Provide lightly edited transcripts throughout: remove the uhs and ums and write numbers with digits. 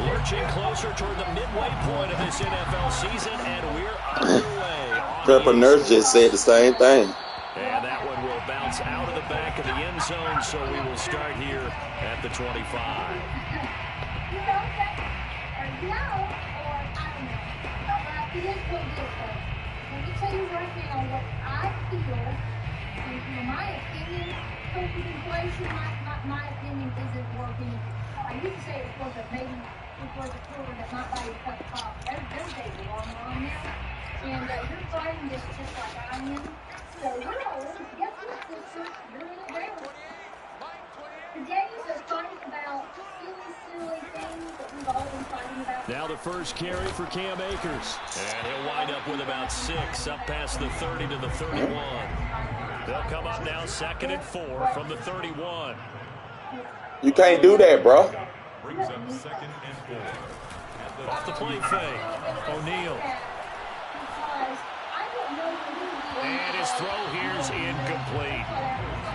Lurching closer toward the midway point of this NFL season, and we're underway. Pepper Nurse just said the same thing. And that one will bounce out of the back of the end zone, so we will start here at the 25. Let me tell you right now what I feel, and my opinion, COVID inflation, my opinion isn't working. I used to say it was a maybe it was a quarter that might buy you a cup of coffee. Those days are long gone now. And you're fighting this just like I am. So you're old. Guess what, sister? You're in a barrel. Today is a fight about silly things that we've all been fighting about. Now the first carry for Cam Akers. And he'll wind up with about 6 up past the 30 to the 31. They'll come up now 2nd and 4 from the 31. You can't do that, bro. Brings up 2nd and 4. Off the play fake. O'Neal. And his throw here is incomplete.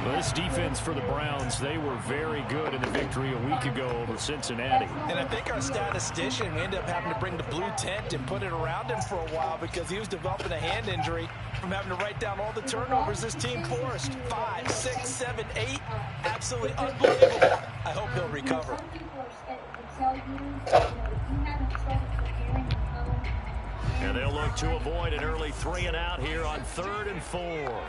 Well, this defense for the Browns, they were very good in the victory a week ago over Cincinnati. And I think our statistician, we ended up having to bring the blue tent and put it around him for a while because he was developing a hand injury from having to write down all the turnovers this team forced. 5, 6, 7, 8. Absolutely unbelievable. I hope he'll recover. And they'll look to avoid an early 3 and out here on 3rd and 4.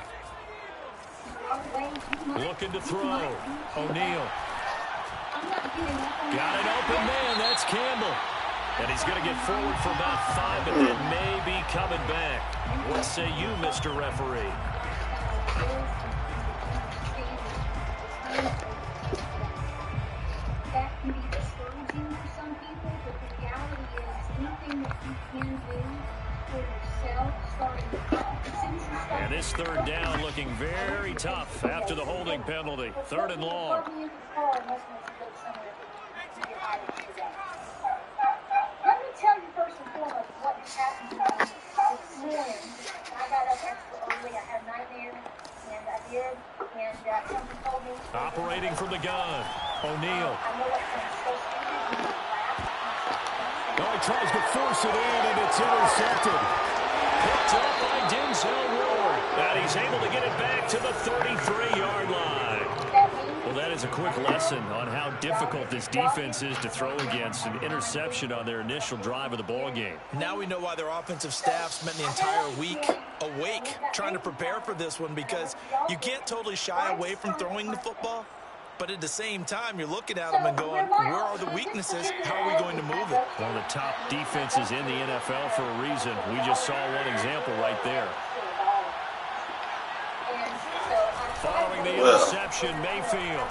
Looking to throw. O'Neal. Got an open man. That's Campbell. And he's going to get forward for about 5, but then may be coming back. What say you, Mr. Referee? That can be discouraging for some people, but the reality is anything that you can do for yourself, starting as soon as you start. And this 3rd down looking very tough after the holding penalty. 3rd and long. Let me tell you first and foremost what happened to me this morning. I got up extra early. I had a nightmare, and I did. And something told me. Operating from the gun. O'Neal. Oh, he tries to force it in, and it's intercepted. Picked up by Denzel Ward. And he's able to get it back to the 33-yard line. Well, that is a quick lesson on how difficult this defense is to throw against. An interception on their initial drive of the ball game. Now we know why their offensive staff spent the entire week awake trying to prepare for this one, because you can't totally shy away from throwing the football. But at the same time, you're looking at them and going, where are the weaknesses? How are we going to move it? One of the top defenses in the NFL for a reason. We just saw one example right there. Following the interception, Mayfield.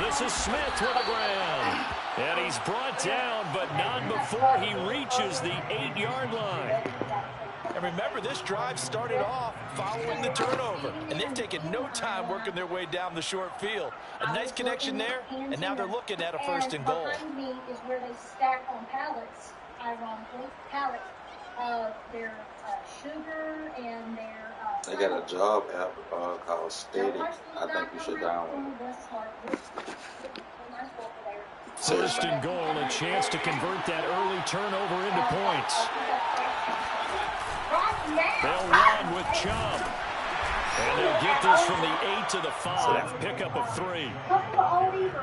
This is Smith to the ground. And he's brought down, but not before he reaches the 8-yard line. And remember, this drive started off following the turnover, and they've taken no time working their way down the short field. A nice connection there, and now they're looking at a 1st and goal. Behind me is where they stack on pallets, ironically, their sugar and their... They got a job app called Steady. I think you should download it. 1st and goal, a chance to convert that early turnover into points. They'll run with Chubb. And they'll get this from the 8 to the 5. Pickup of 3.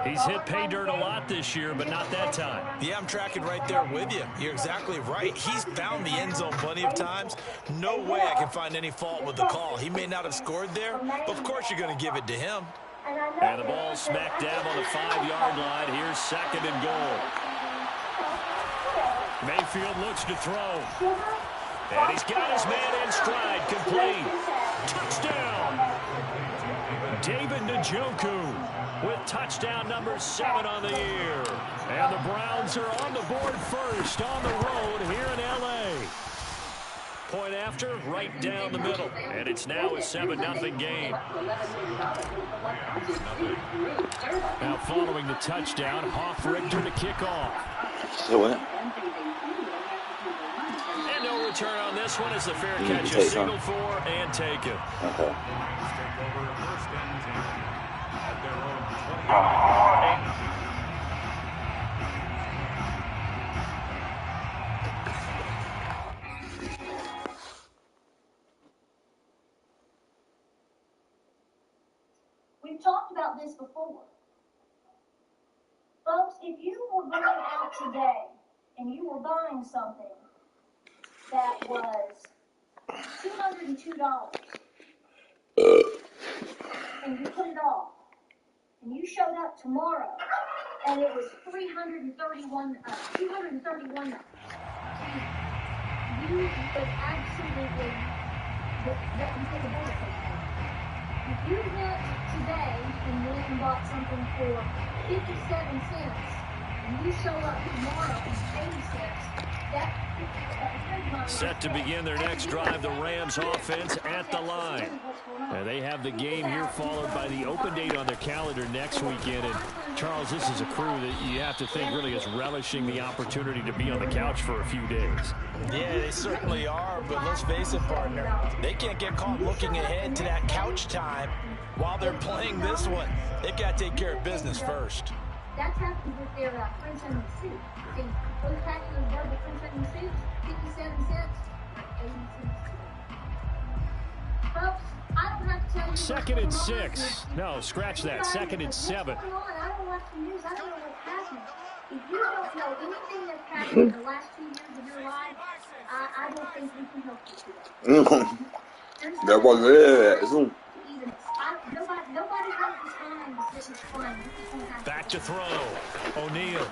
He's hit pay dirt a lot this year, but not that time. Yeah, I'm tracking right there with you. You're exactly right. He's found the end zone plenty of times. No way I can find any fault with the call. He may not have scored there, but of course you're going to give it to him. And the ball smacked down on the 5-yard line. Here's 2nd and goal. Mayfield looks to throw. And he's got his man in stride, complete. Touchdown! David Njoku with touchdown number 7 on the year. And the Browns are on the board first on the road here in L.A. Point after, right down the middle. And it's now a 7-0 game. Now following the touchdown, Hoff-Richter to kick off. So what? And no return on this one as the fair catch is signaled for and taken. Okay. we've talked about this before. Folks, if you were going out today and you were buying something that was $202 and you put it off and you showed up tomorrow and it was $231, you would absolutely take a benefit. If you went today and went and bought something for 57 cents and you show up tomorrow and 80 cents, set to begin their next drive, the Rams offense at the line. And they have the game here followed by the open date on their calendar next weekend. And Charles, this is a crew that you have to think really is relishing the opportunity to be on the couch for a few days. Yeah, they certainly are, but let's face it, partner. They can't get caught looking ahead to that couch time while they're playing this one. They've got to take care of business first. That's happened with their French onion soup. See, those packets of double French onion soups, 57 cents, 80 cents. Folks, I don't have to tell you. Second and 6. No, scratch that. Second and 7. I don't watch the news. I don't know what's happening. If you don't know anything that's happened in the last 2 years of your life, I don't think we can help you today. That wasn't it. Nobody has the time to sit and explain. Back to throw. O'Neal.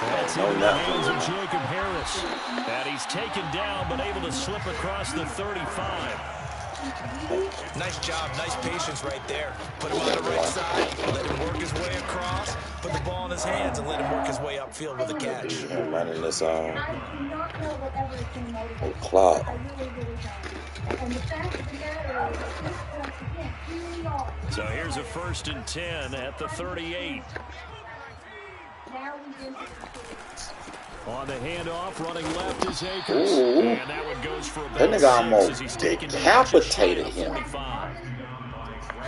That's in the hands of Jacob Harris. And he's taken down, but able to slip across the 35. Nice job, nice patience right there. Put him on the right side, let him work his way across, put the ball in his hands, and let him work his way upfield with a catch. I'm running this on I do not know whatever is going to motivate you. clock. I really, really don't. And the fact of the matter is, at this point, again, here we are. So here's a 1st and 10 at the 38. Now we get On the handoff, running left is Akers. And that one goes for about That nigga 6 almost as he's taken decapitated him. 45.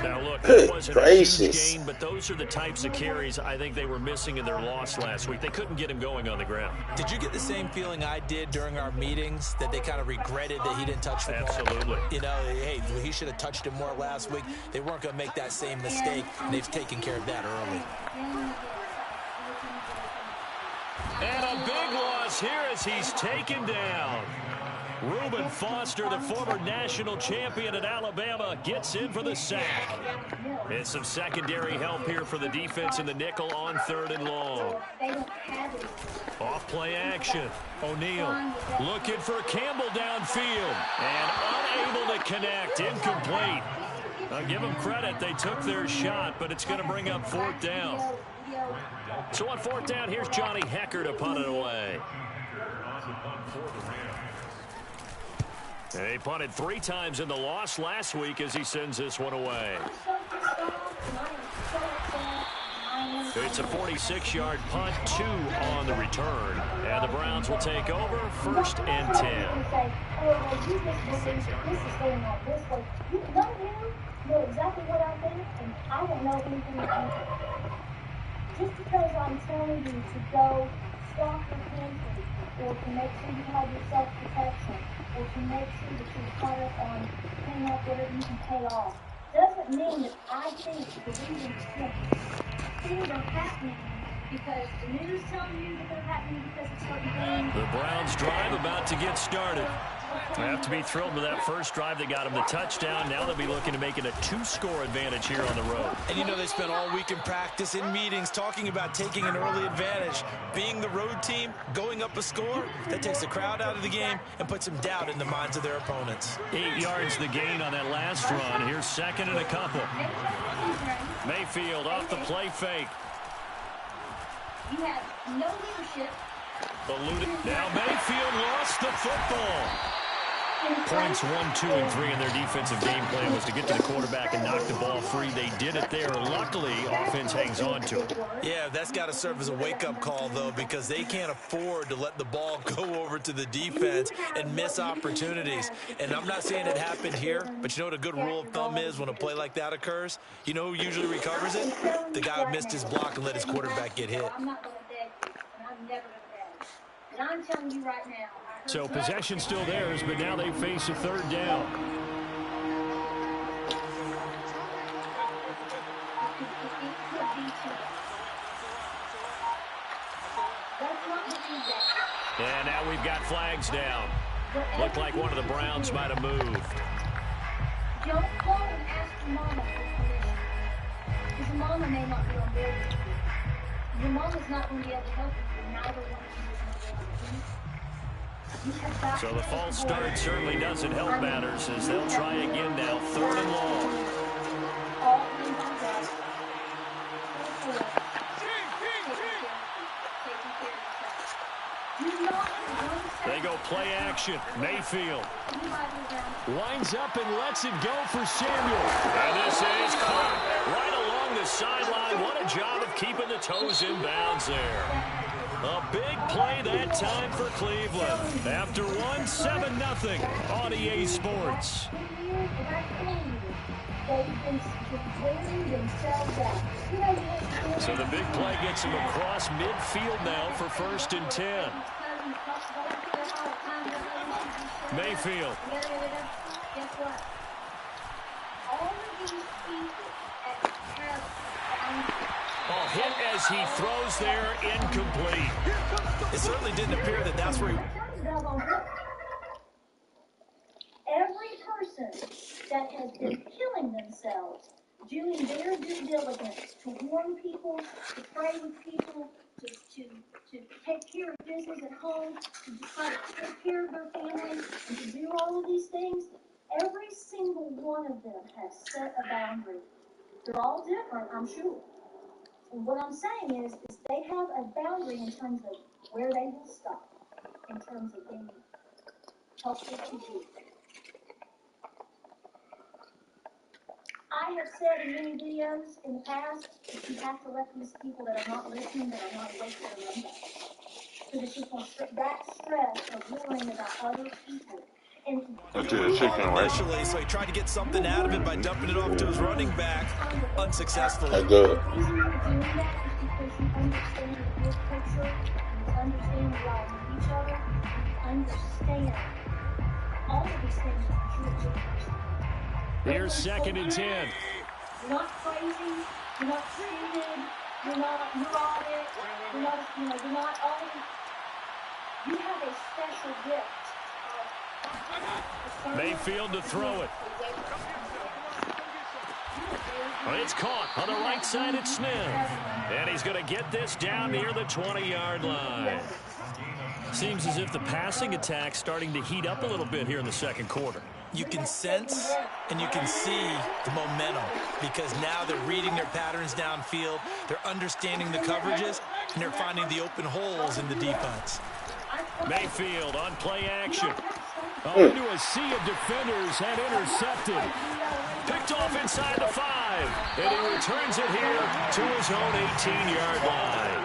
Now look, Good it wasn't a gracious. huge gain, but those are the types of carries I think they were missing in their loss last week. They couldn't get him going on the ground. Did you get the same feeling I did during our meetings, that they kind of regretted that he didn't touch the ball? Absolutely. You know, hey, he should have touched him more last week. They weren't going to make that same mistake, and they've taken care of that early. And a big loss here as he's taken down. Reuben Foster, the former national champion at Alabama, gets in for the sack. And some secondary help here for the defense in the nickel on 3rd and long. Off play action. O'Neal looking for Campbell downfield. And unable to connect. Incomplete. I'll give them credit. They took their shot, but it's going to bring up 4th down. So on 4th down, here's Johnny Hecker to punt it away. They punted 3 times in the loss last week as he sends this one away. It's a 46-yard punt, 2 on the return. And the Browns will take over 1st and 10. You know exactly what I think, and I don't know anything about it. Just because I'm telling you to go stock your pantry, or to make sure you have your self-protection, or to make sure that you're caught up on paying off whatever you can pay off, doesn't mean that I think the reason things are happening because the news telling you that they're happening because of certain things. The Browns drive about to get started. They have to be thrilled with that first drive. They got them the touchdown. Now they'll be looking to make it a 2-score advantage here on the road. And you know, they spent all week in practice, in meetings, talking about taking an early advantage. Being the road team, going up a score, that takes the crowd out of the game and puts some doubt in the minds of their opponents. 8 yards the gain on that last run. Here's 2nd and a couple. Mayfield off the play fake. You have no leadership. Now Mayfield lost the football. Points 1, 2, and 3 in their defensive game plan was to get to the quarterback and knock the ball free. They did it there. Luckily, offense hangs on to it. Yeah, that's got to serve as a wake-up call, though, because they can't afford to let the ball go over to the defense and miss opportunities. And I'm not saying it happened here, but you know what a good rule of thumb is when a play like that occurs? You know who usually recovers it? The guy who missed his block and let his quarterback get hit. I'm not going to beg you, and I'm never going to beg. And I'm telling you right now. So possession still theirs, but now they face a 3rd down. got flags down. Looked like one of the Browns might have moved. Don't call and ask your mama for permission. Because your mama may not be on board with you. Your mama's not going to be able to help you. Neither one of you is going to be able to. So the false start certainly doesn't help matters as they'll try again now. 3rd and long. All hands on deck. They go play action. Mayfield lines up and lets it go for Samuel. And this is caught right along the sideline. What a job of keeping the toes in bounds there. A big play that time for Cleveland. After 1-7-0 on EA Sports. So the big play gets him across midfield now for 1st and 10. Mayfield. Guess what? All of these people Oh, hit as he throws there, incomplete. It certainly didn't appear that that's where he... Every person that has been killing themselves, doing their due diligence to warn people, to pray with people, to take care of business at home, to try to take care of their family, and to do all of these things, every single one of them has set a boundary. They're all different, I'm sure. And what I'm saying is they have a boundary in terms of where they will stop, in terms of being helpful to you. I have said in many videos in the past that you have to let these people that are not listening, that are not wasting their money, because it's just that stress of worrying about other people. Initially, so he tried to get something out of it by dumping it off to his running back, unsuccessfully. That's good. The reason you're doing that is because you understand the big picture, you understand we all need each other, you understand all of these things that you're a good person. Here's 2nd and 10. You're not crazy, you're not stupid, you're not neurotic, you're not all of it. You have a special gift. Mayfield to throw it. Well, it's caught on the right side at Smith. And he's going to get this down near the 20-yard line. Seems as if the passing attack's starting to heat up a little bit here in the 2nd quarter. You can sense and you can see the momentum because now they're reading their patterns downfield, they're understanding the coverages, and they're finding the open holes in the defense. Mayfield on play action. Into a sea of defenders and intercepted. Picked off inside the 5. And he returns it here to his own 18-yard line.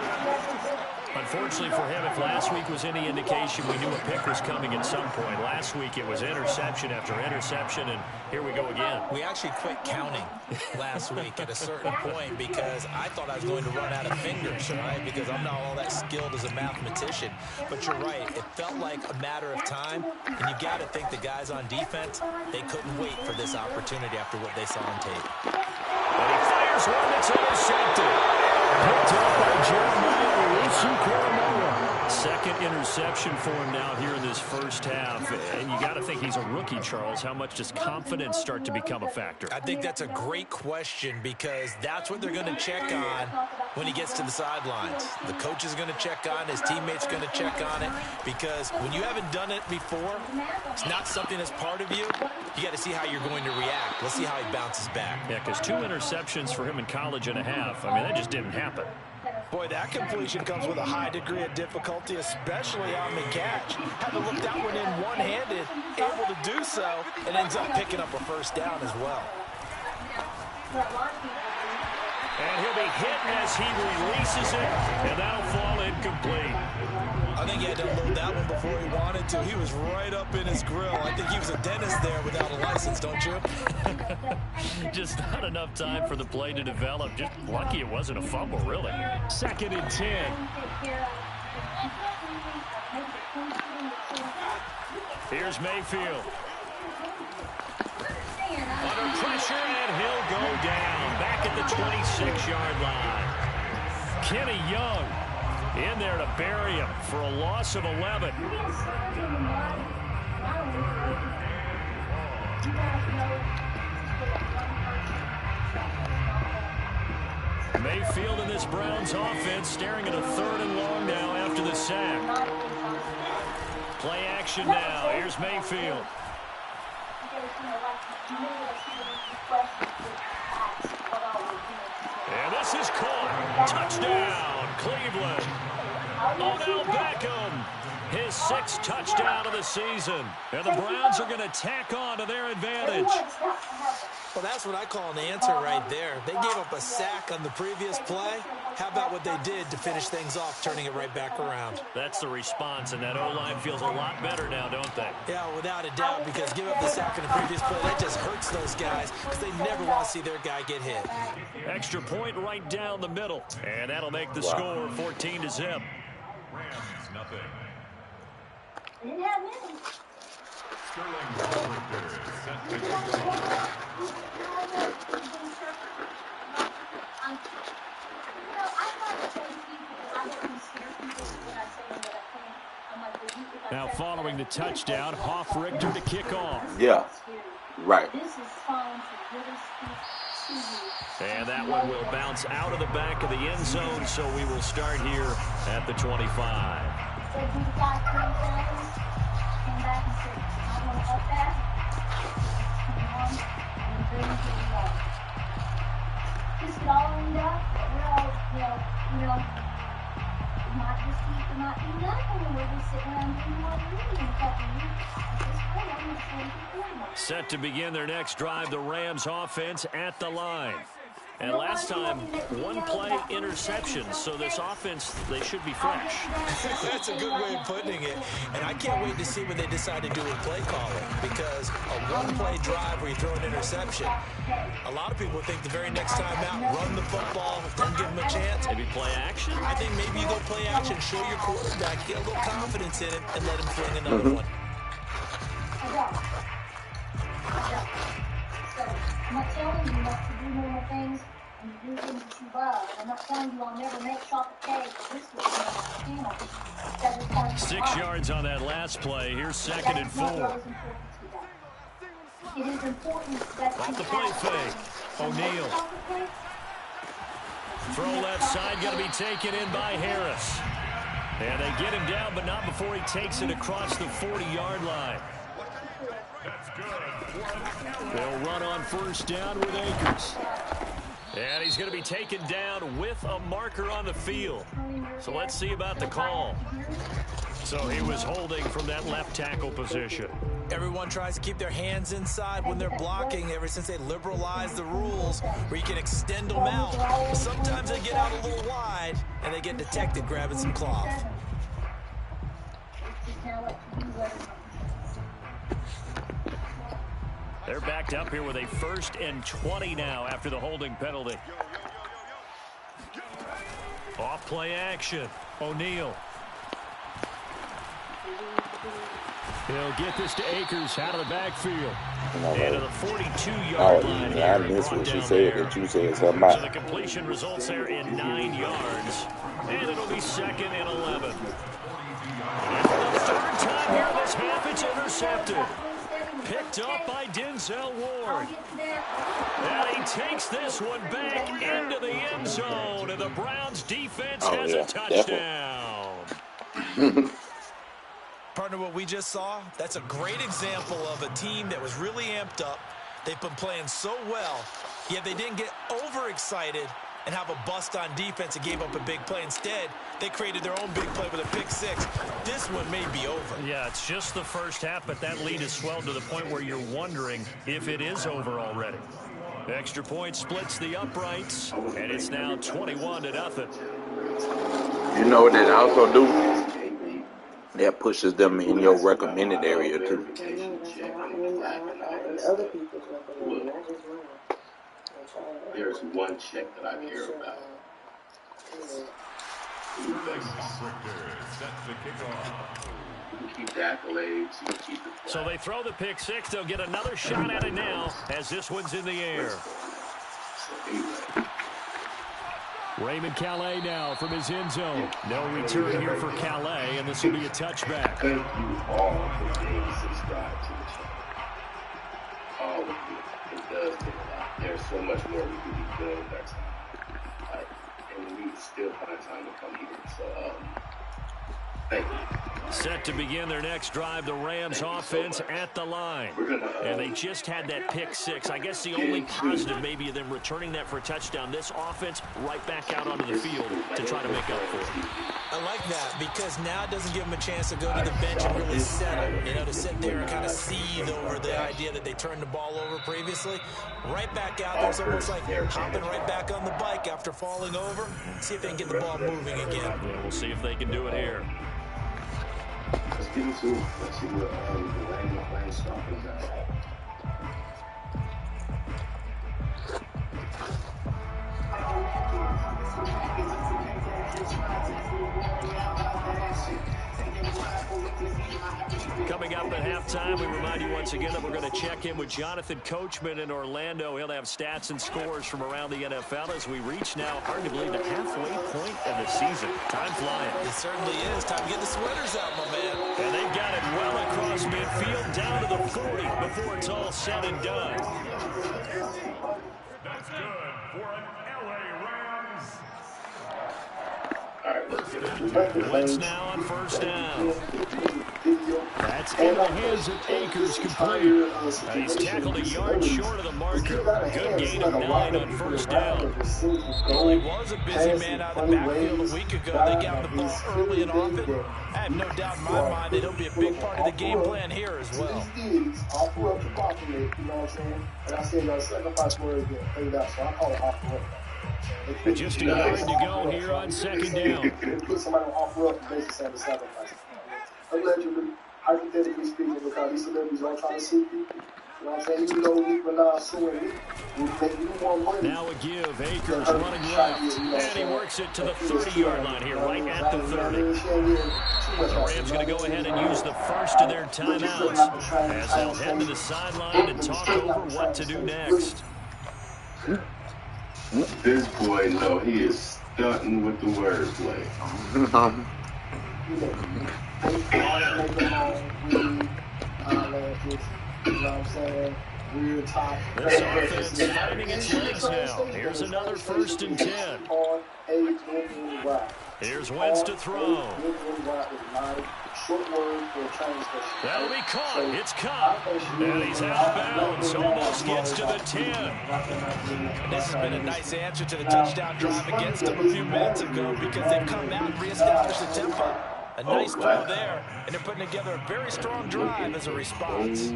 Unfortunately for him, if last week was any indication, we knew a pick was coming at some point. Last week it was interception after interception, and here we go again. We actually quit counting last week at a certain point because I thought I was going to run out of fingers, right? Because I'm not all that skilled as a mathematician. But you're right. It felt like a matter of time, and you got to think the guys on defense, they couldn't wait for this opportunity after what they saw on tape. And he fires one that's intercepted. Picked up by Jeremiah. 2nd interception for him now here in this first half. And you got to think he's a rookie, Charles. How much does confidence start to become a factor? I think that's a great question because that's what they're going to check on when he gets to the sidelines. The coach is going to check on, his teammates going to check on it because when you haven't done it before, it's not something that's part of you. You got to see how you're going to react. Let's see how he bounces back. Yeah, because 2 interceptions for him in college and a half. I mean, that just didn't happen. Boy, that completion comes with a high degree of difficulty, especially on the catch. Had to look that one in one-handed, able to do so, and ends up picking up a first down as well. And he'll be hit as he releases it, and that'll fall incomplete. I think he had to unload that one before he wanted to. He was right up in his grill. I think he was a dentist there without a license, don't you? Just not enough time for the play to develop. Just lucky it wasn't a fumble, really. 2nd and 10. Here's Mayfield. Under pressure, and he'll go down. Back at the 26-yard line. Kenny Young In there to bury him for a loss of 11. Mayfield in this Browns offense staring at a 3rd and long now after the sack. Play action now. Here's Mayfield. And this is caught. Touchdown, Cleveland. Odell Beckham, his 6th touchdown of the season. And the Browns are going to tack on to their advantage. Well, that's what I call an answer right there. They gave up a sack on the previous play. How about what they did to finish things off, turning it right back around? That's the response, and that O-line feels a lot better now, don't they? Yeah, without a doubt, because give up the sack on the previous play, that just hurts those guys because they never want to see their guy get hit. Extra point right down the middle, and that'll make the score 14-0. Rams, nothing. Sterling Walker set to kick off. Now following the touchdown, Hoff-Richter to kick off. Yeah, right. And that one will bounce out of the back of the end zone, so we will start here at the 25. Set to begin their next drive, the Rams offense at the line. And last time, 1 play interception, so this offense, they should be fresh. That's a good way of putting it. And I can't wait to see what they decide to do with play calling, because a 1-play drive where you throw an interception, a lot of people think the very next time out, run the football, don't give them a chance. Maybe play action? I think maybe you go play action, show your quarterback, get a little confidence in him, and let him fling another one. I'm not telling you not to do normal things and to do things that you love. I'm not telling you I'll never make chocolate cake or biscuits. 6 yards on that last play. Here's 2nd and 4. It is important that Off the play fake. O'Neal. Throw left side, going to be taken in by Harris. And they get him down, but not before he takes it across the 40-yard line. They'll run on 1st down with Akers. And he's going to be taken down with a marker on the field. So let's see about the call. So he was holding from that left tackle position. Everyone tries to keep their hands inside when they're blocking ever since they liberalized the rules where you can extend them out. But sometimes they get out a little wide and they get detected grabbing some cloth. They're backed up here with a 1st and 20 now after the holding penalty. Off play action. O'Neal. He'll get this to Akers out of the backfield. And to the 42-yard line. I missed what you said, that you said something. So the completion results there in 9 yards. And it'll be 2nd and 11. And for the 3rd time here in this half, it's intercepted. Picked up by Denzel Ward. And he takes this one back into the end zone. And the Browns defense has a touchdown. Partner, what we just saw, that's a great example of a team that was really amped up. They've been playing so well, yet they didn't get overexcited and have a bust on defense and gave up a big play. Instead, they created their own big play with a pick 6. This one may be over. Yeah, it's just the first half, but that lead has swelled to the point where you're wondering if it is over already. The extra point splits the uprights, and it's now 21-0. You know what that also do? That pushes them in your recommended area, too. There's one check that I care about. You can keep the accolades, you can keep the flag. So they throw the pick 6. They'll get another shot at it now as this one's in the air. Raymond Calais now from his end zone. No return here for Calais, and this will be a touchback. Thank you all for being subscribed to the channel. All of you. It does take a lot. There's so much more we could be doing with our time. And we still find time to come here. So, thank you. Set to begin their next drive, the Rams offense at the line. And they just had that pick six. I guess the only positive maybe of them returning that for a touchdown. This offense right back out onto the field to try to make up for it. I like that because now it doesn't give them a chance to go to the bench and really settle. You know, to sit there and kind of seethe over the idea that they turned the ball over previously. Right back out there. It's almost like hopping right back on the bike after falling over. See if they can get the ball moving again. Yeah, we'll see if they can do it here. Let's get into it. Let's see what the rain stuff is at. Coming up at halftime, we remind you once again that we're going to check in with Jonathan Coachman in Orlando. He'll have stats and scores from around the NFL as we reach now, hard to believe, the halfway point of the season. Time flying. It certainly is. Time to get the sweaters out, my man. And they've got it well across midfield, down to the 40 before it's all said and done. That's good for an LA Rams. All right, let's get into it. Blitz now on first down. That's in the hands of Akers, complete. He's tackled a yard short of the marker. Good gain of 9 on first down. Well, he was a busy man out of the backfield a week ago. They got the ball early and often. I have no doubt in my mind that he'll be a big part of the game plan here as well. Offer up to compliment, you know what I'm saying? And I said, sacrifice words get played out, so I call it offer up. Just a yard to go here on second down. Put somebody on offer up and basically say the sacrifice. Allegedly, hypothetically speaking, because these celebrities are trying to see people. You know what I'm saying? Even though we're not suing me, we make you more money. Now a give. Akers running left. And he works it to the 30-yard line here, right at the 30. The Rams going to go ahead and use the first of their timeouts as they'll head to the sideline and talk over what to do next. This boy, no, he is stunting with the wordplay. This offense finding its legs now. Here's another 1st and 10. Here's Wentz to throw. That'll be caught. It's caught. And he's out of bounds. Almost gets to the 10. And this has been a nice answer to the touchdown drive against them a few minutes ago because they've come out and reestablished the tempo. A nice throw there, and they're putting together a very strong drive as a response.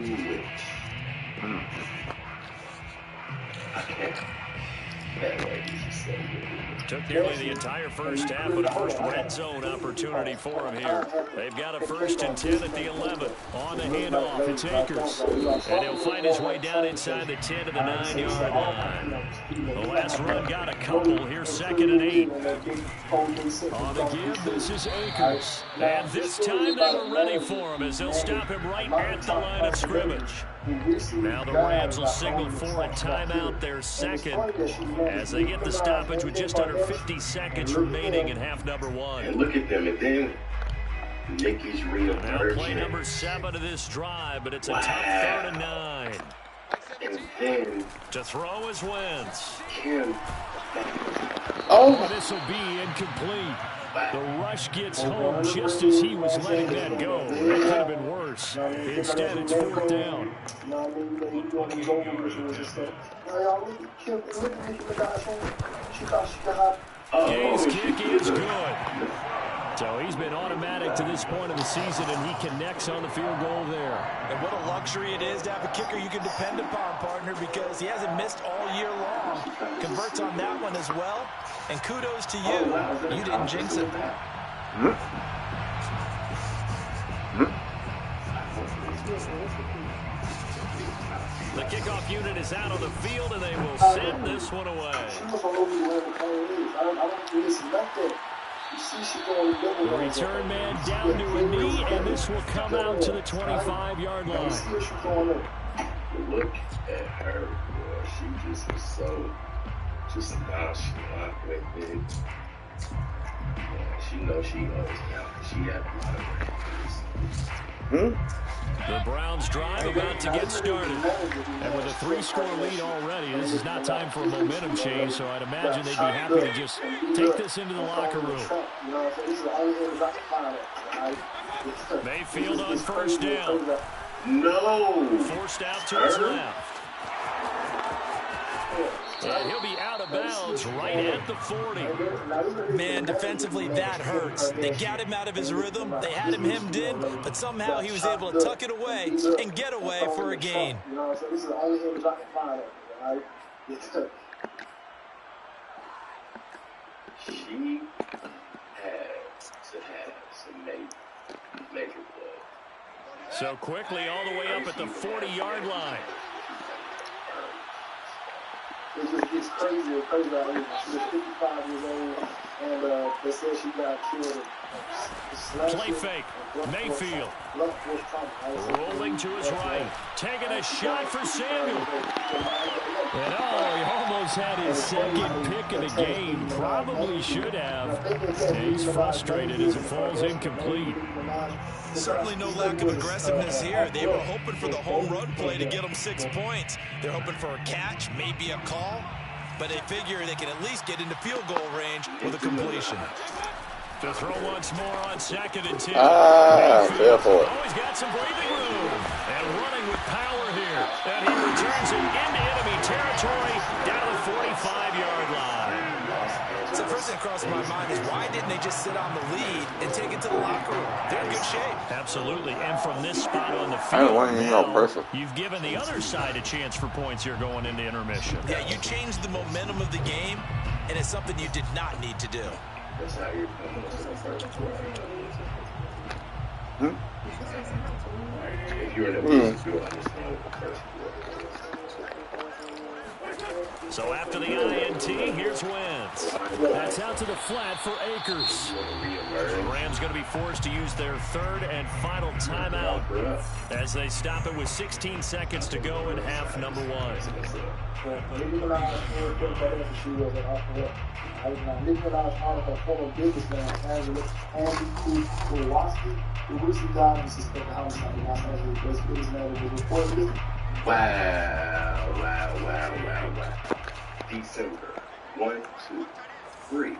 Took nearly the entire first half, but a first red zone opportunity for him here. They've got a 1st and 10 at the 11. On the handoff, it's Akers. And he'll find his way down inside the 10 to the 9-yard line. The last run got a couple. Here's 2nd and 8. On the give, this is Akers. And this time they were ready for him as they'll stop him right at the line of scrimmage. Now the Rams will signal for a timeout, their second, as they get the stoppage with just under 50 seconds remaining in half number 1. And look at them, and then Yankees reemerging. Now play number 7 of this drive, but it's a tough 3rd and 9. And then to throw is Wentz. This will be incomplete. The rush gets home just as he was letting that go. That could have been worse. Instead, it's 4th down. His kick is good. So he's been automatic to this point of the season, and he connects on the field goal there. And what a luxury it is to have a kicker you can depend upon, partner, because he hasn't missed all year long. Converts on that one as well. And kudos to you. You didn't jinx it. The kickoff unit is out on the field, and they will send this one away. The return man down to a knee, and this will come out to the 25-yard line. Look at her, boy. She just is so just nonchalant with it. Yeah, she knows she owes now. She had a lot of Hmm? The Browns drive about to get started. And with a 3-score lead already, this is not time for a momentum change, so I'd imagine they'd be happy to just take this into the locker room. Mayfield on first down. No! Forced out to his left. And he'll be out of bounds right at the 40. Man, defensively, that hurts. They got him out of his rhythm. They had him hemmed in, but somehow he was able to tuck it away and get away for a gain. This is the only image I can find of it, She had to have some major blood. So quickly all the way up at the 40-yard line. It just gets crazier and crazier out here. She's 55 years old, and they said she got killed. Play fake. Mayfield. Rolling to his right. Taking a shot for Samuel. And he almost had his second pick of the game. Probably should have. He's frustrated as it falls incomplete. Certainly no lack of aggressiveness here. They were hoping for the home run play to get them 6 points. They're hoping for a catch, maybe a call, but they figure they can at least get into field goal range with a completion. To throw once more on 2nd and 10. Fair for it. Always got some breathing room. And running with power here. And he returns it into enemy territory down the 45-yard line. So first thing across my mind is why didn't they just sit on the lead and take it to the locker room? They're in good shape. Absolutely. And from this spot on the field, you've given the other side a chance for points here going into intermission. Yeah, you changed the momentum of the game, and it's something you did not need to do. That's how you're coming to the first quarter. If you're in a position, you'll understand what the first quarter is. So after the INT, here's Wentz. That's out to the flat for Akers. The Rams going to be forced to use their 3rd and final timeout as they stop it with 16 seconds to go in half number 1. Wow. December 1, 2, 3.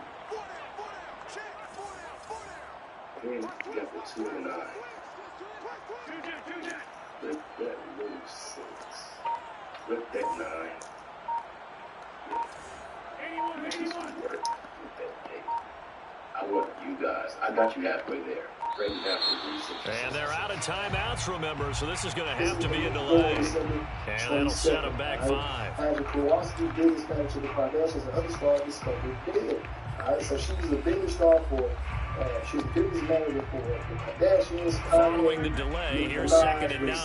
Then you got the 2 and 9. Flip that little 6. Flip that 9. I want you guys. I got you halfway there. And they're out of timeouts, remember, so this is going to have to be a delay. And that'll set them back 5. And the Kowalski biggest fan to the Kardashians and other stars is Kobe Big. Alright, so she's the biggest star for she's the biggest manager for the Kardashians. Following the delay, here's 2nd and 9.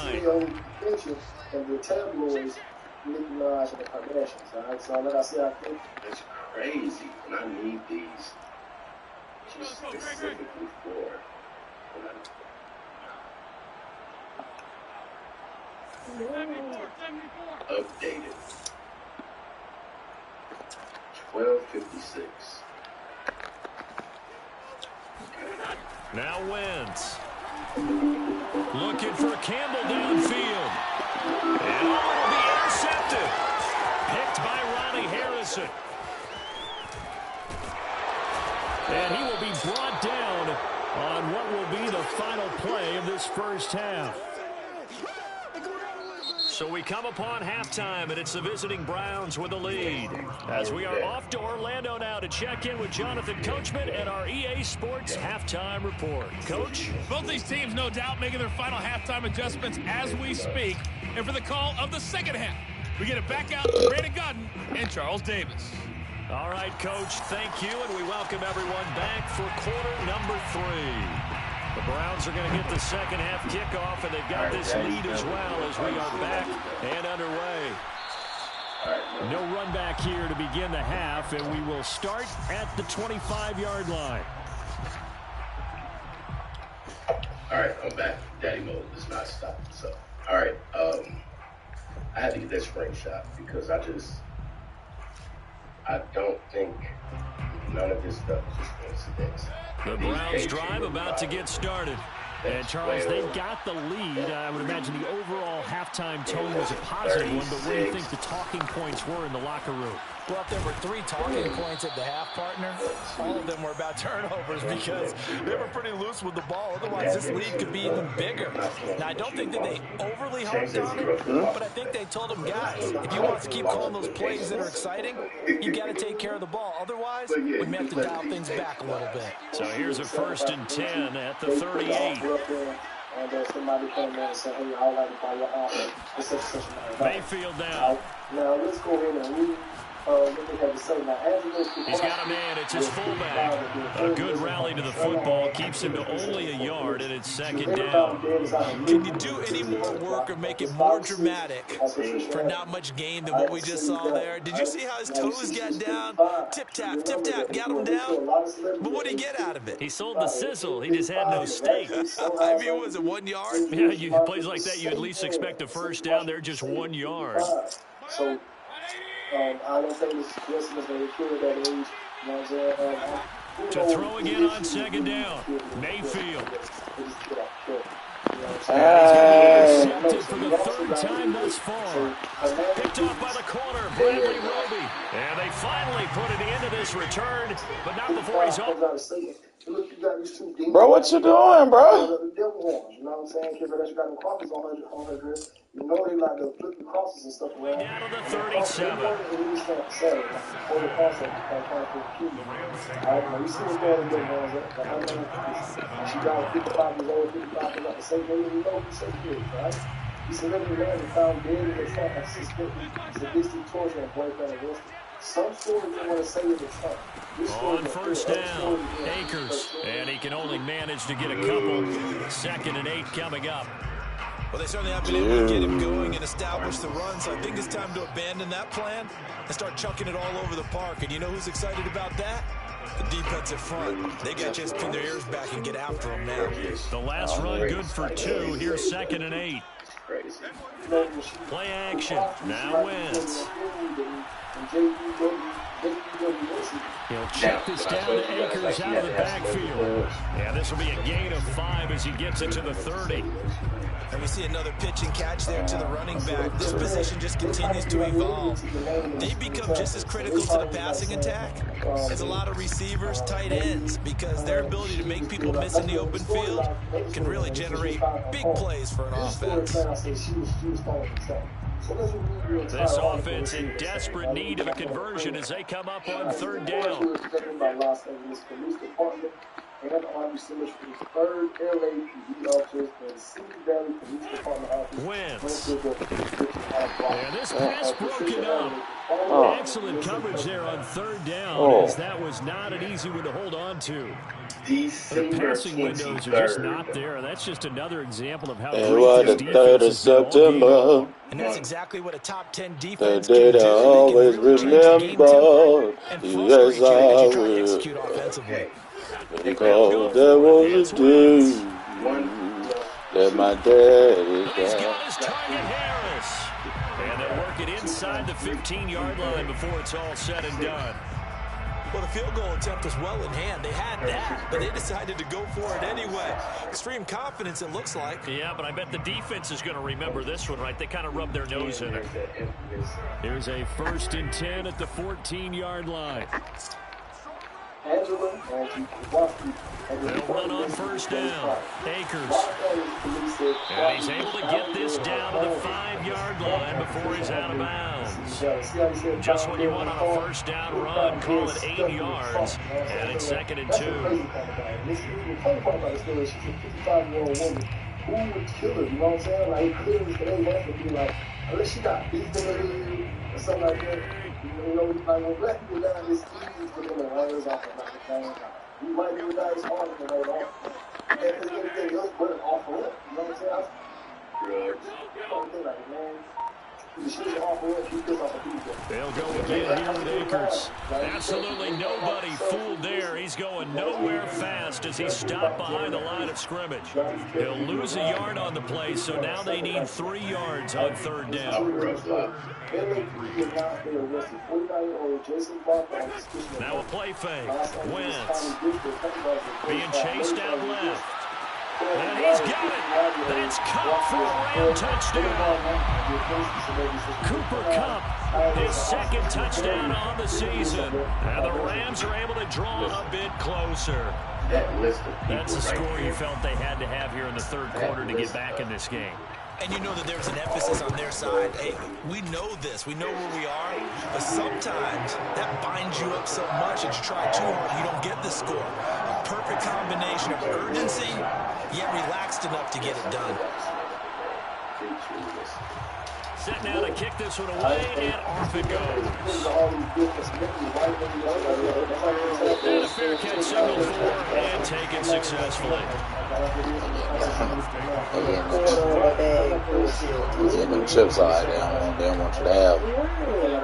And the tabloids, Nicki Minaj and the Kardashians. Alright, so like I said, I think it's crazy, and I need these just specifically for. Updated. 12:56. Now Wentz. Looking for Campbell downfield. And it'll be intercepted. Picked by Ronnie Harrison. And he will be brought down on what will be the final play of this first half. So we come upon halftime, and it's the visiting Browns with the lead. As we are off to Orlando now to check in with Jonathan Coachman and our EA Sports halftime report. Coach? Both these teams, no doubt, making their final halftime adjustments as we speak. And for the call of the second half, we get it back out to Brandon Godden and Charles Davis. All right, Coach, thank you, and we welcome everyone back for quarter number 3. The Browns are going to get the second half kickoff, and they've got this lead as well as we are back and underway. No run back here to begin the half, and we will start at the 25-yard line. All right, I'm back. Daddy mode does not stop. So, all right, I had to get that spring shot because I don't think none of this stuff is just coincidence. The Browns' drive about to get started. And, Charles, they got the lead. I would imagine the overall halftime tone was a positive one, but what do you think the talking points were in the locker room? Well, if there were 3 talking points at the half, partner, all of them were about turnovers because they were pretty loose with the ball. Otherwise, this lead could be even bigger. Now, I don't think that they overly harped on it, but I think they told them, guys, if you want us to keep calling those plays that are exciting, you got to take care of the ball. Otherwise, we may have to dial things back a little bit. So here's a 1st and 10 at the 38. And somebody came in and said, hey, I would like to buy your offense. Mayfield down. Now, let's go ahead and read what they have to say. Now, he's got a man. It's his fullback. A good rally to the football keeps him to only a yard, and it's 2nd down. Can you do any more work or make it more dramatic for not much gain than what we just saw there? Did you see how his toes got down? Tip-tap, got him down. But what did he get out of it? He sold the sizzle. He just had no steak. I mean, was it 1 yard? Yeah, plays like that, you at least expect a first down. They're just 1 yard. So, I don't think this is going to kill that age. You know what I'm saying? To throw again on 2nd down. Mayfield. Intercepted for the 3rd time thus far. Picked off by the corner, Bradley Roby. And they finally put an end to this return, but not before he's off. Bro, what you doing, bro? You know what I'm saying? Kid, she got them crosses on her dress. You know they like to flip the crosses and stuff around. Down to the 37. You see what's going on. She got 55 years old, 55 years old. The same way you know, you say kids, right? He said, every man is found dead in his front of sadistic torture and boyfriend arrested. Some stories they want to say in the front. On 1st down, Akers. And he can only manage to get a couple. 2nd and 8 coming up. Well, they certainly have been able to get him going and establish the run, so I think it's time to abandon that plan and start chucking it all over the park. And you know who's excited about that? The defensive front. They got a chance to pin their ears back and get after him now. The last run good for 2. Here's 2nd and 8. Play action. Now Wentz. He'll check this down to Akers out of the backfield. Yeah, this will be a gain of 5 as he gets it to the 30. And we see another pitch and catch there to the running back. This position just continues to evolve. They become just as critical to the passing attack as a lot of receivers, tight ends, because their ability to make people miss in the open field can really generate big plays for an offense. This offense in desperate need of a conversion as they come up on 3rd down. And Army Simmons for his 3rd LAPD officers and City Valley Police Department officers. Wentz. And this pass broken up. Excellent coverage there on 3rd down, as that was not an easy one to hold on to. The passing windows are just not there. That's just another example of how great this defense is all game. And that's exactly what a top 10 defense can do. They can really change the game tempo and frustrate you as you try to execute offensively. Because there was a day that my daddy died. He's got his target, Harris. And they'll work it inside the 15-yard line before it's all said and done. Well, the field goal attempt was well in hand. They had that, but they decided to go for it anyway. Extreme confidence, it looks like. Yeah, but I bet the defense is going to remember this one, right? They kind of rubbed their nose in it. Here's a 1st and 10 at the 14-yard line. They'll run on 1st down. Akers. And he's able to get this down to the 5-yard line before he's out of bounds. Just what you want on a 1st down run, call it 8 yards, and it's 2nd and 2. Who would kill her, you know what I'm saying? Like, clearly today has to be like, unless she got beef in the league or something like that. You know, like when black people die, it's easy for them to rise off of like the thing. We might be die, it's hard to hold off. And because anything else, put it off of it. You know what I'm saying? Like, man, They'll go again here with Akers. Absolutely nobody fooled there. He's going nowhere fast as he's stopped behind the line of scrimmage. He'll lose a yard on the play, so now they need 3 yards on 3rd down. Now a play fake. Wentz being chased out left. And he's got it. That's Kupp for a Ram touchdown. Cooper Kupp, his 2nd touchdown on the season. And the Rams are able to draw a bit closer. That's the score you felt they had to have here in the 3rd quarter to get back in this game. And you know that there's an emphasis on their side. Hey, we know this. We know where we are. But sometimes that binds you up so much that you try too hard and you don't get the score. A perfect combination of urgency, yet relaxed enough to get it done. Set now to kick this one away, and off it goes. And a fair catch signal for, and taken successfully. Getting them chips out. They don't want you to have.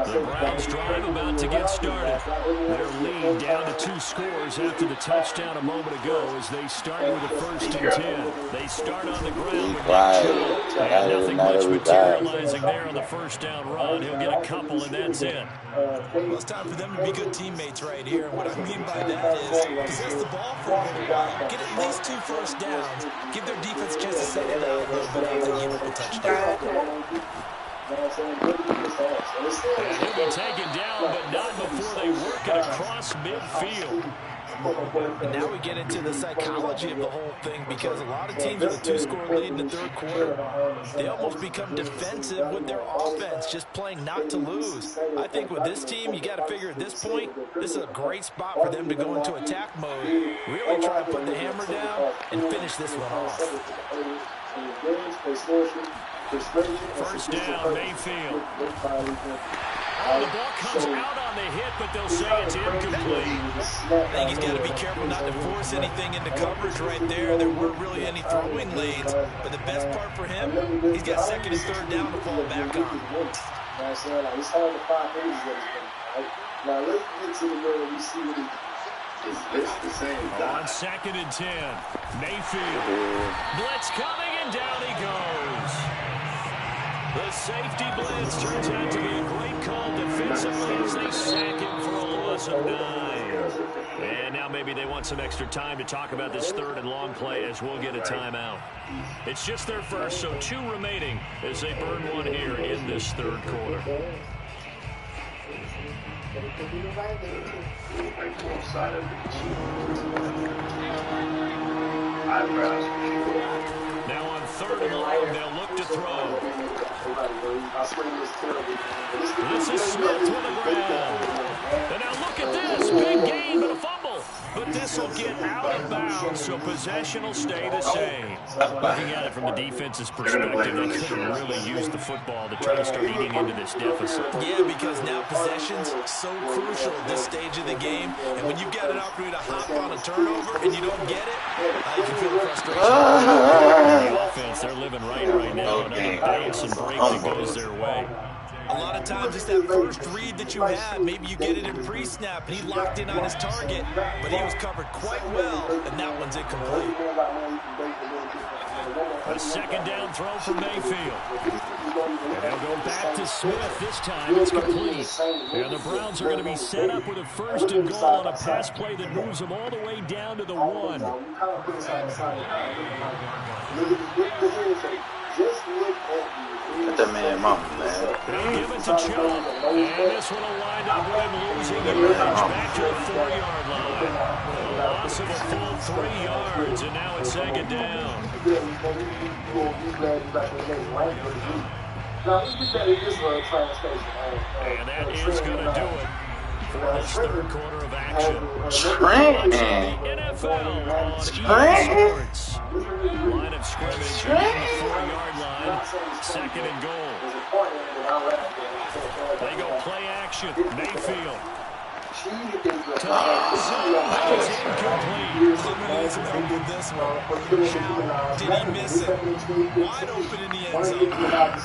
The Browns drive about to get started. Their lead down to 2 scores after the touchdown a moment ago as they start with a 1st and 10. They start on the ground with and nothing much materializing there on the 1st down run. He'll get a couple, and that's it. Well, it's time for them to be good teammates right here. And what I mean by that is possess the ball for a little while, get at least 2 first downs, give their defense a chance to settle down a little bit after they give up a touchdown. And he'll be taken down, but not before they work it across midfield. And now we get into the psychology of the whole thing, because a lot of teams with a 2-score lead in the 3rd quarter, they almost become defensive with their offense, just playing not to lose. I think with this team, you got to figure at this point, this is a great spot for them to go into attack mode, really try to put the hammer down and finish this one off. 1st down, Mayfield. Oh, the ball comes out on the hit, but they'll say it's incomplete. I think he's got to be careful not to force anything into coverage right there. There weren't really any throwing lanes, but the best part for him, he's got 2nd and 3rd down to fall back on. It's hard to find things that he's been. Now let's get to the where we see what it's the same guy. On 2nd and 10, Mayfield. Blitz coming, and down he goes. The safety blitz turns out to be a great call defensively as they sack him for a loss of 9. And now maybe they want some extra time to talk about this 3rd and long play as we'll get a timeout. It's just their first, so 2 remaining as they burn one here in this 3rd quarter. Now on 3rd and long, they'll look to throw. This is Smith with the ground. And now look at this. Big gain, but a fumble. But this will get out of bounds, so possession will stay the same. Looking at it from the defense's perspective, they couldn't really use the football to try to start eating into this deficit. Yeah, because now possession's so crucial at this stage of the game. And when you've got an opportunity to hop on a turnover and you don't get it, you can feel the frustration. The offense, they're living right now. Another bounce and break that goes their way. A lot of times it's that first read that you had. Maybe you get it in pre-snap, and he locked in on his target, but he was covered quite well, and that one's incomplete. A 2nd down throw for Mayfield. And they'll go back to Smith. This time it's complete. And the Browns are going to be set up with a 1st and goal on a pass play that moves them all the way down to the 1. Let that man mama, man. They'll give it to Chubb. And this one will wind up with him losing the edge back to the 4-yard line. A loss of a full 3 yards, and now it's 2nd down. And that is going to do it for this 3rd quarter of action. Trent. The NFL on EA Sports. Line of scrimmage on the 4-yard line. 2nd and goal. They go play action. Mayfield. To the end zone, but it's incomplete. I'm going to need some help with this one. How did he miss it? Wide open in the end zone.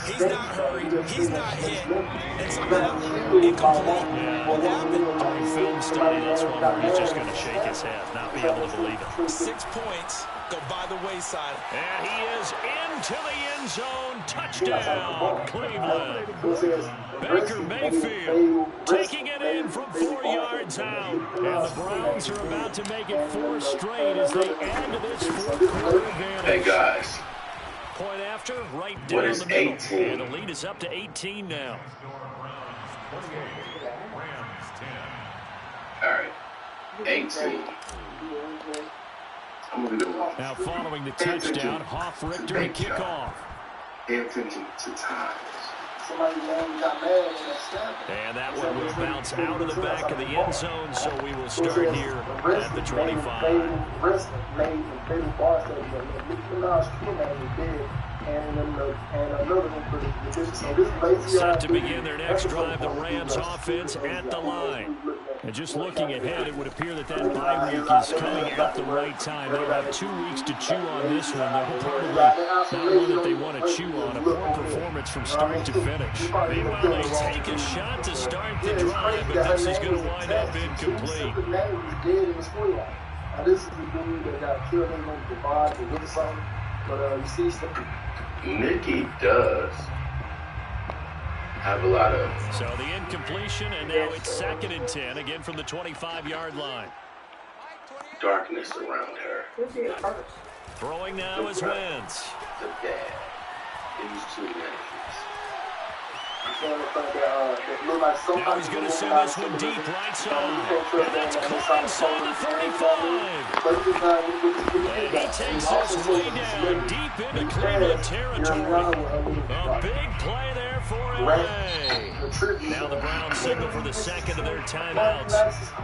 He's not hurried. He's not hit. And somehow, incomplete. What happened? During film study, that's one where he's just going to shake his head, not be able to believe it. 6 points go by the wayside. And he is into the end zone. Touchdown, Cleveland. Baker Mayfield taking it in from 4 yards out. And the Browns are about to make it 4 straight as they add to this fourth-quarter advantage. Hey, guys. Point after, right down the middle. 18? And the lead is up to 18 now. All right. 18. I'm going to do it. Now following the touchdown, Hoff-Richter to kick off. Pay attention to times. And that one will bounce out of the back of the end zone, so we will start here at the 25. Set to begin their next drive, the Rams offense at the line. And just looking ahead, it would appear that bye week is coming at the right time. They'll have 2 weeks to chew on this one. They'll probably not one that they want to chew on. A poor performance from start to finish. Meanwhile, they take a shot to start the drive, but this is going to wind up incomplete. This is the dude that got killed in the body to win something. But you see something. Nicky does have a lot of. So the incompletion, and now it's 2nd and 10, again from the 25-yard line. Darkness around her. Throwing now is Wentz. The bad. These 2 nations. Now he's going to send this one deep right side. And that's caught inside the 35. And he takes this way down deep into Cleveland territory. A big play there for LA. Now the Browns signal for the second of their timeouts.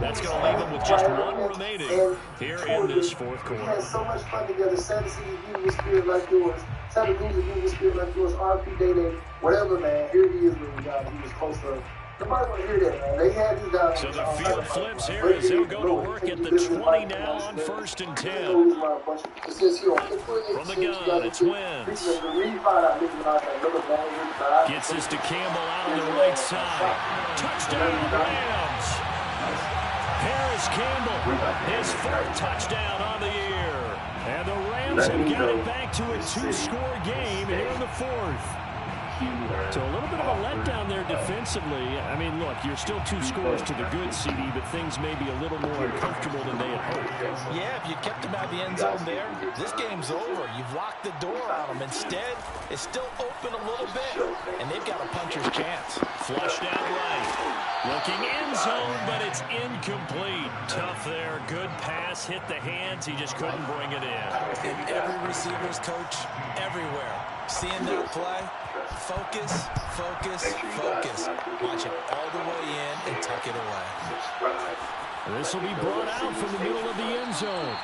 That's going to leave them with just 1 remaining here in this fourth quarter. We had so much fun together. Sad to see you in the spirit like yours. Sad to lose in the spirit like yours. RP Day, whatever, man. Here he is when he was close to. Nobody want to hear that, man. They had these guys. So the field flips here as they'll go to work at the 20 now on 1st and 10. From the gun, it's Wentz. Gets this to Campbell out on the right side. Touchdown, Rams. Harris Campbell, his 4th touchdown on the year. And the Rams have got it back to a 2-score game here in the 4th. So a little bit of a letdown there defensively. I mean, look, you're still 2 scores to the good, CD, but things may be a little more uncomfortable than they had hoped. Yeah, if you kept him out of the end zone there, this game's over. You've locked the door on him. Instead, it's still open a little bit, and they've got a puncher's chance. Flushed out right. Looking end zone, but it's incomplete. Tough there. Good pass. Hit the hands. He just couldn't bring it in. And every receiver's coach everywhere. Seeing that play, focus, focus, focus. Watch it all the way in and tuck it away. This will be brought out from the middle of the end zone.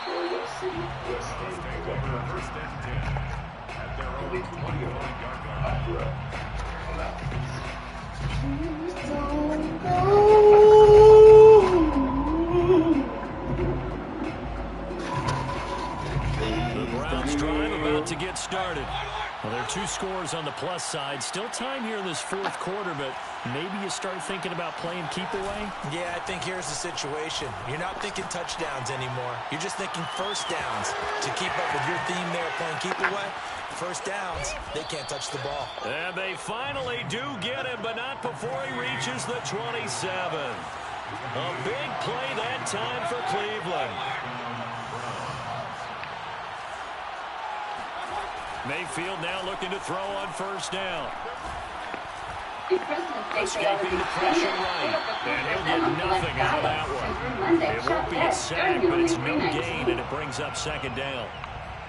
The Browns drive about to get started. Well, there are 2 scores on the plus side. Still time here in this 4th quarter, but maybe you start thinking about playing keep away? Yeah, I think here's the situation. You're not thinking touchdowns anymore. You're just thinking first downs. To keep up with your theme there, playing keep away, first downs, they can't touch the ball. And they finally do get him, but not before he reaches the 27. A big play that time for Cleveland. Mayfield now looking to throw on 1st down. Escaping the pressure right. And he'll get nothing out of that one. It won't be a sack, but it's no gain, and it brings up 2nd down.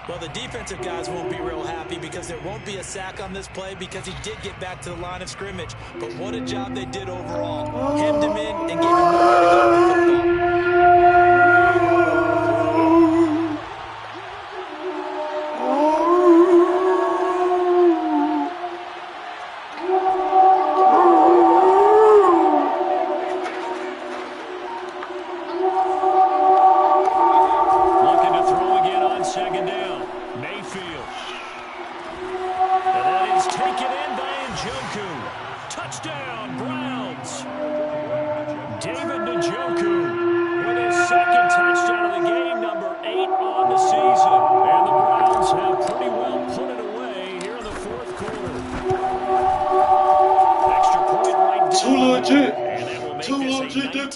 Well, the defensive guys won't be real happy because there won't be a sack on this play because he did get back to the line of scrimmage. But what a job they did overall. Hemmed him in and gave him nowhere to go with the football.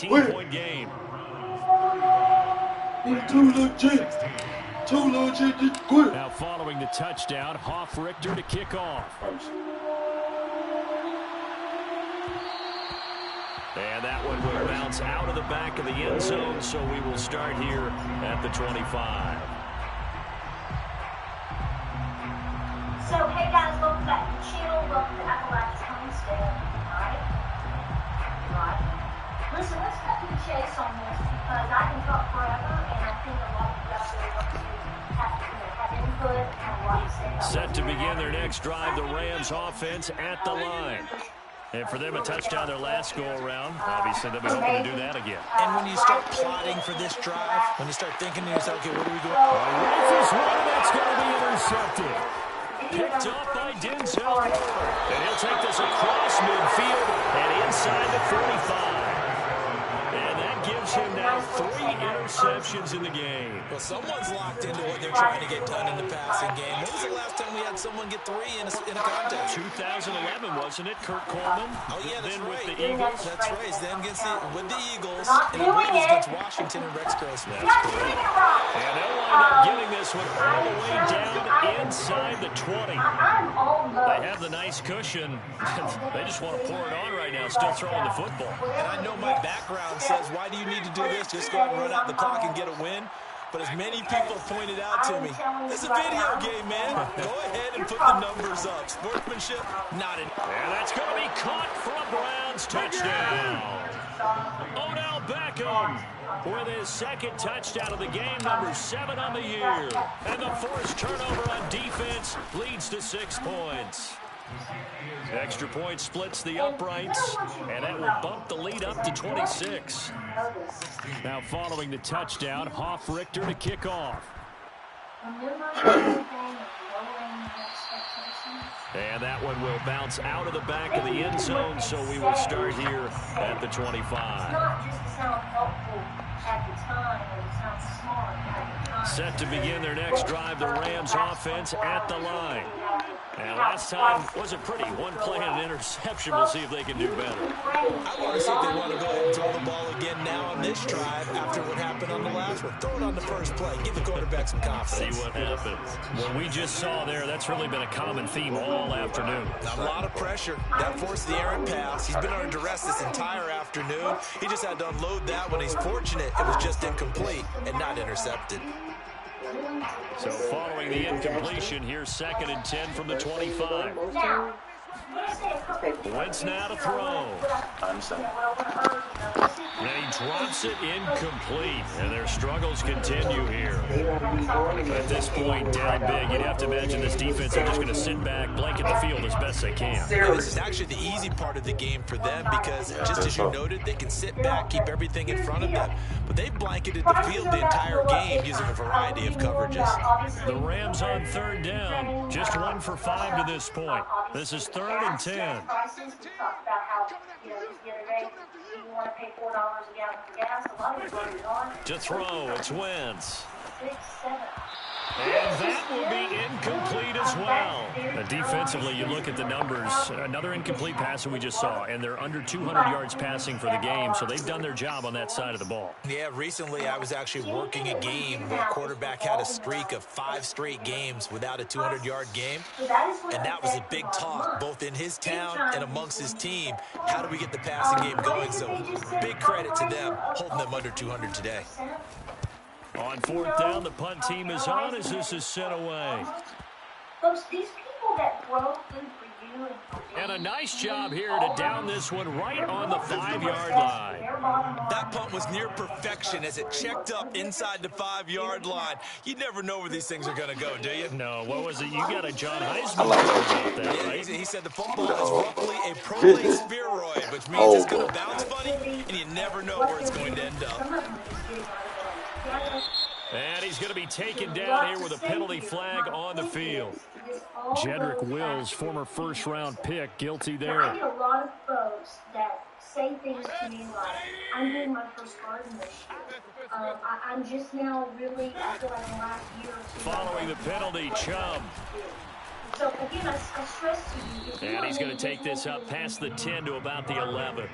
18-point game. Too legit. Too legit. Just quit. Now following the touchdown, Richter to kick off. And that one will bounce out of the back of the end zone, so we will start here at the 25. So, hey guys, welcome back to the channel. Welcome to Appalachia's Homestead. Alright? Right. Listen, let's cut to the chase on this because I can talk forever, and I think a lot of you out there want to have input and have a lot to say about Set to begin their next drive, the Rams offense at the line. And for them, a touchdown their last go-around. Obviously, they'll be hoping to do that again. And when you start plotting for this drive, when you start thinking to yourself, okay, what are we going to do? Rifles one, that's going to be intercepted. Picked up by Denzel Ward. And he'll take this across midfield and inside the 45. And that gives him now 3 interceptions in the game. Well, someone's locked into what they're trying to get done in the passing game. When was the last time we had someone get 3 in a contest? 2011, wasn't it, Kurt Coleman? Oh, yeah, that's then right. with the Eagles. That's right. Then with the Eagles. And it was against Washington and Rex Grossman. And they'll wind up getting this one all the way down inside the 20. They have the nice cushion. They just want to pour it on right now, still throwing the football. And I know my background says, why do you need to do this? Just go out and run out the clock and get a win. But as many people pointed out to me, it's a video game, man. Go ahead and put the numbers up. Sportsmanship, not in. And that's going to be caught for a Browns touchdown. Odell Beckham with his second touchdown of the game, number 7 on the year. And the forced turnover on defense leads to 6 points. Extra point splits the uprights, and that will bump the lead up to 26. Now following the touchdown, Richter to kick off. And that one will bounce out of the back of the end zone, so we will start here at the 25. It's not just to sound helpful at the time, but it sounds smart at the time. Set to begin their next drive, the Rams offense at the line. And last time was a pretty one play and an interception. We'll see if they can do better. I want to see if they want to go ahead and throw the ball again now on this drive after what happened on the last one. Throw it on the first play. Give the quarterback some confidence. See what happens. What we just saw there, that's really been a common theme all afternoon. A lot of pressure. That forced the errant pass. He's been under duress this entire afternoon. He just had to unload that one. He's fortunate it was just incomplete and not intercepted. So following the incompletion, here's 2nd and 10 from the 25. Wentz now to throw. And he drops it incomplete. And their struggles continue here. At this point, down big, you'd have to imagine this defense are just going to sit back, blanket the field as best they can. Yeah, this is actually the easy part of the game for them because, just as you noted, they can sit back, keep everything in front of them. But they've blanketed the field the entire game using a variety of coverages. The Rams on 3rd down. Just 1 for 5 to this point. This is 3rd and 10. To throw, it's Wentz. And that will be incomplete as well. Defensively, you look at the numbers. Another incomplete pass that we just saw, and they're under 200 yards passing for the game, so they've done their job on that side of the ball. Yeah, recently I was actually working a game where a quarterback had a streak of 5 straight games without a 200-yard game, and that was a big talk, both in his town and amongst his team. How do we get the passing game going? So big credit to them, holding them under 200 today. On 4th down, the punt team is on as this is sent away. Folks, these people that grow food for you and a nice job here to down this one right on the 5-yard line. That punt was near perfection as it checked up inside the 5-yard line. You never know where these things are going to go, do you? No. What was it? You got a John Heisman about that, yeah, right? He said the football is roughly a prolate spheroid, which means it's going to bounce funny, and you never know where it's going to end up. And he's going to be taken down here with a penalty flag on the field. Jedrick Wills, former first-round pick, guilty there. I get a lot of folks that say things to me like, I'm doing my first garden this year. I'm just now really, I feel like the last year or two. Following the penalty, Chubb. So again, I stress to you. And he's going to take this up past the 10 to about the 11.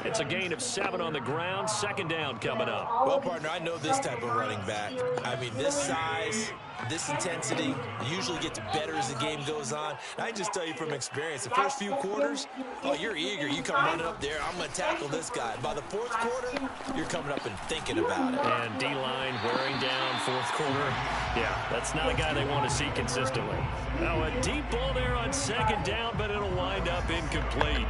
It's a gain of 7 on the ground. Second down coming up. Well, partner, I know this type of running back. I mean, this size, this intensity usually gets better as the game goes on. And I just tell you from experience, the first few quarters, oh, you're eager. You come running up there, I'm going to tackle this guy. By the fourth quarter, you're coming up and thinking about it. And D-line wearing down fourth quarter. Yeah, that's not a guy they want to see consistently. Now a deep ball there on second down, but it'll wind up incomplete.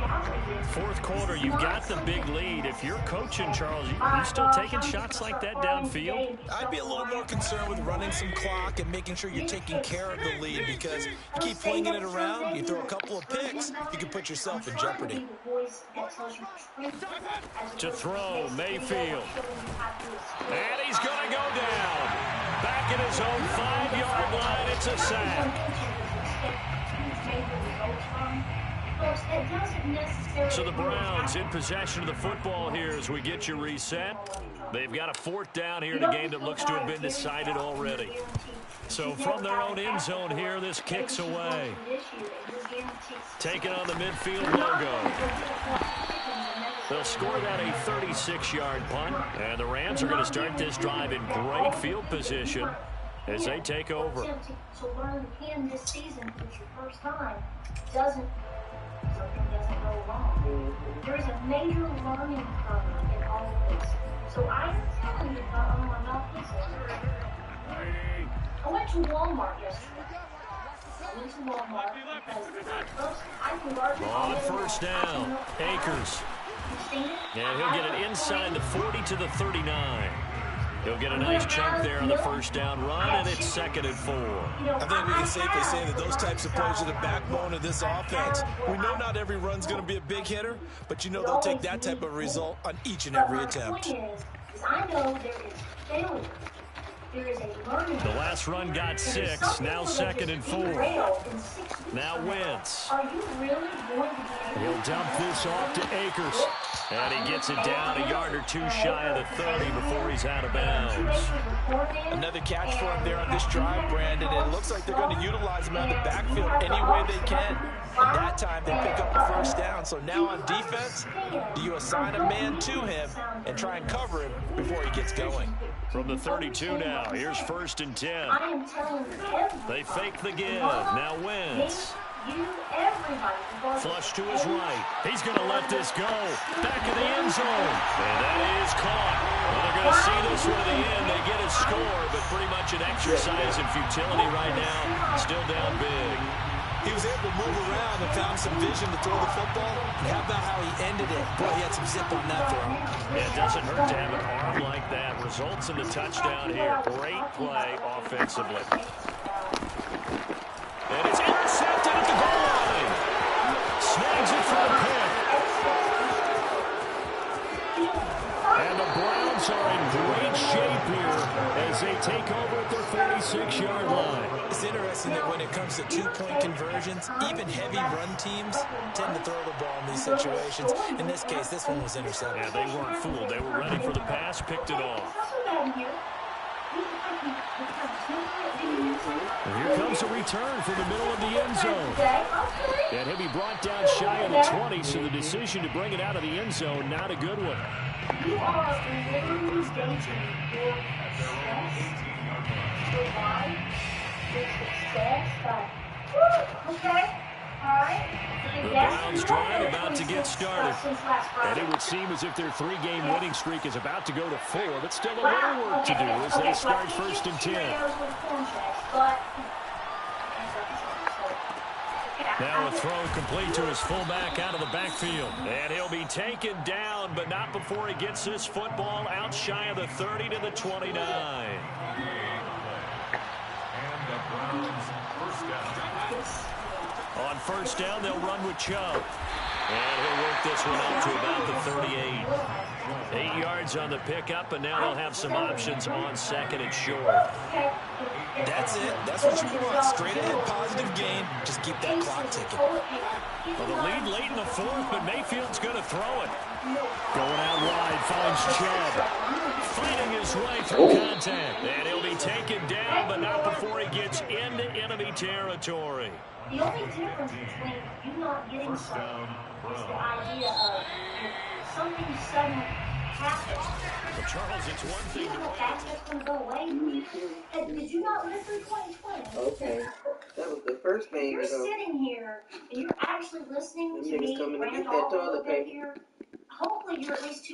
Fourth quarter, you've got the big lead. If you're coaching, Charles, you still taking shots like that downfield? I'd be a little more concerned with running some clock and making sure you're taking care of the lead, because you keep flinging it around, you throw a couple of picks, you can put yourself in jeopardy. To throw, Mayfield. And he's going to go down. Back at his own 5-yard line, it's a sack. So the Browns in possession of the football here as we get you reset. They've got a fourth down here in a game that looks to have been decided already. So from their own end zone here, this kicks away. Taking on the midfield logo. They'll score that a 36-yard punt, and the Rams are going to start this drive in great field position as they take over. To learn again this season, it's your first time, something doesn't go wrong. There is a major learning curve in all of this. So I am telling you, I'm not listening. I went to Walmart yesterday. On first down, Akers. And he'll get it inside the 40 to the 39. He'll get a nice chunk there on the first down run, and it's 2nd and 4. I think we can safely say that those types of plays are the backbone of this offense. We know not every run's going to be a big hitter, but you know they'll take that type of result on each and every attempt. I know there is failure. The last run got 6, now 2nd and 4. Now Wentz. He'll dump this off to Akers. And he gets it down a yard or two shy of the 30 before he's out of bounds. Another catch for him there on this drive, Brandon. It looks like they're going to utilize him out of the backfield any way they can. And that time they pick up the first down. So now on defense, do you assign a man to him and try and cover him before he gets going? From the 32 now, here's 1st and 10. They fake the give. Now Wentz. Flush to his right. He's going to let this go. Back in the end zone. And that is caught. Well, they're going to see this one to the end. They get a score, but pretty much an exercise in futility right now. Still down big. He was able to move around and found some vision to throw the football. And how about how he ended it? Boy, he had some zip on that throw. Yeah, it doesn't hurt to have an arm like that. Results in the touchdown here. Great play offensively. And it's intercepted at the goal line. Snags it for the pick. And the Browns are in great shape here as they take over at their 46-yard line. It's interesting that when it comes to two-point conversions, even heavy run teams tend to throw the ball in these situations. In this case, this one was intercepted. Yeah, they weren't fooled. They were ready for the pass, picked it off. And here comes a return from the middle of the end zone. And he'll be brought down shy of the 20, so the decision to bring it out of the end zone, not a good one. You are literally staging your success, okay, all right. The Browns drive about to get started. And it would seem as if their 3-game winning streak is about to go to 4, but still a little work to do as they start 1st and 10. Now a throw complete to his fullback out of the backfield. And he'll be taken down, but not before he gets this football out shy of the 30 to the 29. On first down, they'll run with Chubb. And he'll work this one out to about the 38. 8 yards on the pickup, and now they'll have some options on 2nd and short. That's it. That's what you want. Straight ahead, positive gain. Just keep that clock ticking. Well, the lead late in the 4th, but Mayfield's going to throw it. Going out wide, finds Chubb. Fighting his his way through contact. And he'll be taken down, but not before he gets into enemy territory. The only difference between you not getting something is the idea of if something sudden happens. Well, Charles, it's one You thing know to how fast that's going to go away? Did you not live through 2020? Okay. That was the first game. You're sitting here and you're actually listening to me coming to get rant that all toilet over paper. here. Hopefully you're at least